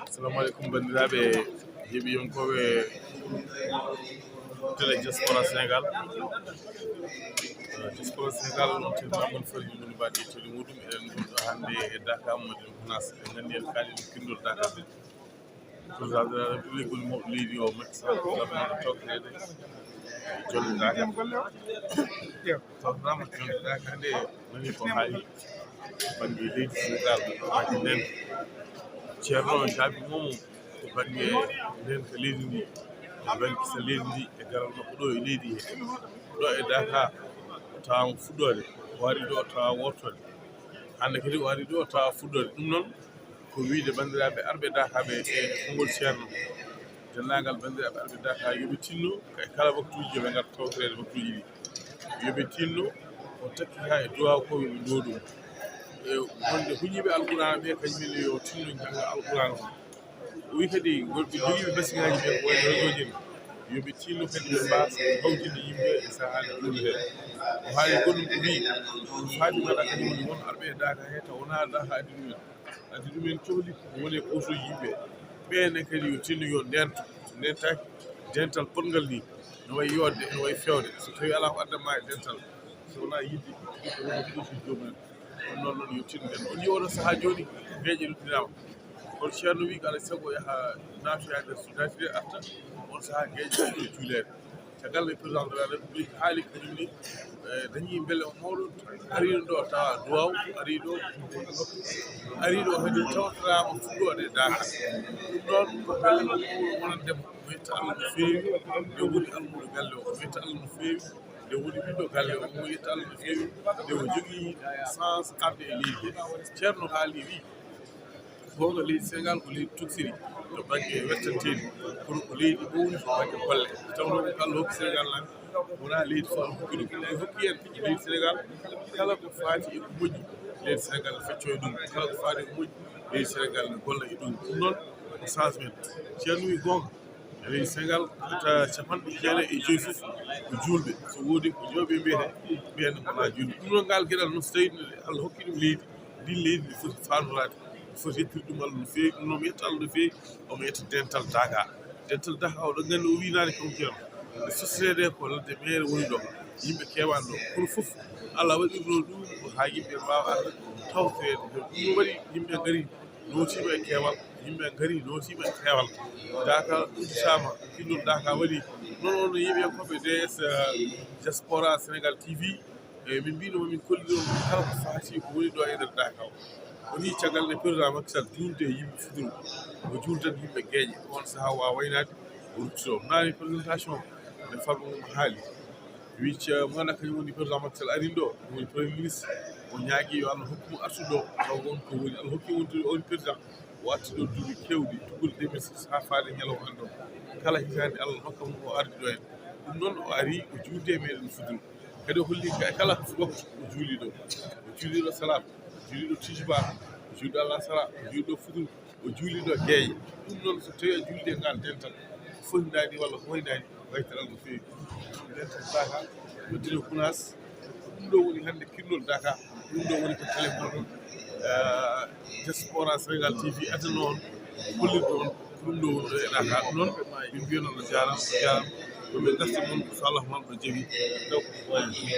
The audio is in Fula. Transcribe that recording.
Assalamu alaikum bandiraɓe heɓiyankoɓe télé diaspora sénégal diaspora sénégal on tilmamon farji ɗum mbaɗi toli muɗum eɗen gonɗo hannde e DAAKA madina gounass en nganndi en kaali ɗum kindol DAAKA président de la république woni mawɗo leydi o Macky Sall laɓnoɗo tawtorede jonde DAAKA tawtorama jonde DAAKA nde nani ko haali banggue leydi sénégal waji nden ceerno o jaabimomo ko banggue nden ko leydi ndi e banggue so leydi ndi e garal makko ɗo e leydi he ɗo e DAAKA o tawama fuɗɗode o wari ɗo o tawa wortode hande kadi o wari ɗo o tawa fuɗɗode ɗum noon ko wiide bandiraɓe arɓe DAAKA ɓe e konngol ceerno dennagal bandiraɓe arɓe DAAKA yooɓe tinno e kala waktuji ɓe garta tawtorede waktuji ɗi yooɓe tinno o takki ha e duwaw ko yoɓe ndo ɗum e wonde huñiɓe alqurana ɓe kañumenne yo tinno jangga alqurana o wi kadi goɗɓe jogiiɓe basiŋaji ɓe ko wayno réseau ji yooɓe tinno kadi ɓe mbasa hawtinde yimɓe e sahade ɗumde o haali goɗɗum ko wi faatimaɗa kañum woni won arɓe e DAAKA he taw wona DAAKA addi ɗumen cohli woni e posuji yimɓe ɓene kadi yo tinno yo ndento so ndentaki dental potngal ni no wayi yodde no wayi fewde so tawi ala ko addama e dental so wona yidde wona ɗiɗi jomumen ɗum noon noon yo tinno nden on yi oɗo saaha joni beeƴe luɗɗinama kono ceerno wi ko alay saago yaha natoyade so natide arta on saaha gueƴe ɗe juulede caggal le président de la république haali kañumni dañi beele o mawɗo ariɗo ɗo tawa duwaw ariɗo kadi tawtorama fuɗɗode DAAKA ɗum ɗon ko beele wonandemo o yetta Allah no feewi nde woni almuɗo galle o yetta Allah no feewi nde woni ɓiɗɗo galle o mo yetta Allah no feewi nde o jogui sens arde e leydi ceerno haali wi gonga leydi sénégal ko leydi toksiri to banggue wettantedi kono ko leydi ɓowni to banggue golle tawno ko Allah hokki sénégal nani wona leydi fo hokki ɗum e hokki en leydi sénégal kala ko faati e ko moƴƴi leydi sénégal ne fecco e ɗum kala ko faati e ko moƴƴi leydi sénégal ne golla e ɗum ɗum noon ko change men ceerno wi gonga e leydi sénégal ta capanɗe jeeɗe e joyi fof ko julɓe so woodi ko jooɓe mbiyete mbiyenne wona julɓe ɗum noon ngal gueɗal noon so tawi Allah hokki ɗum leydi ndin leydi ndi foti famorade foti yettude ɗum Allah no feewi ɗum noon mi yetta Allah no feewi omo yetta dental DAAKA oɗo gandi o winani kam ceerno nde sosrede ko ladde mere woni ɗo yimɓe kewani ɗo kono foof Allah waɗirno ɗum ha yimɓe mbawa arde tawtorede ɗum waɗi yimɓe gaari notima e keewal yimɓe gaari notima e keewal DAAKA udditama kindol DAAKA waɗi noon ono yimɓeyankoɓe DS diaspora sénégal TV e min mbino momin kolliɗon kala ko faati ko woni ɗo e nder DAAKA o woni caggal nde président Macky Sall julde e yimɓe fuduru o juldat yimɓe gueeƴe on saaha wawa waynade o ruttito naani présentation nde farba mum haali wicc mo ganduɗa kañum woni président Macky Sall arin ɗo woni premier ministre o ñaagui yo Allah hokkumo artude ɗo taw on ko woni Allah hokki wontude on président o arti ɗo duuɓi kewɗi tuggude 2006 ha faade ñalawma hande o kala hitande Allah hokka mum o ardi ɗo hen ɗum noon o ari o juulde e meɗen fuduru kadi o holli kala waktu o juuli ɗo o juuli ɗo salat o juuli ɗo tijba o juuli ɗo Allah sala o juuli ɗo fuduru o juuli ɗo gueeƴe ɗum noon so tawi a juulde e ngal dental fotinani walla ko waynani waytal Allah no feewi dental DAAKA waddino gounass ɗum ɗo woni hande kindol DAAKA ɗum ɗo woni ko télé moɗon diaspora sénégal TV adana on hollirde on ko ɗum ɗo woni ɗo e DAAKA ɗum noon min mbiya noon no jarama ɗoɓe garta moon so Allah man ɗo jaaɓi taw ko wayi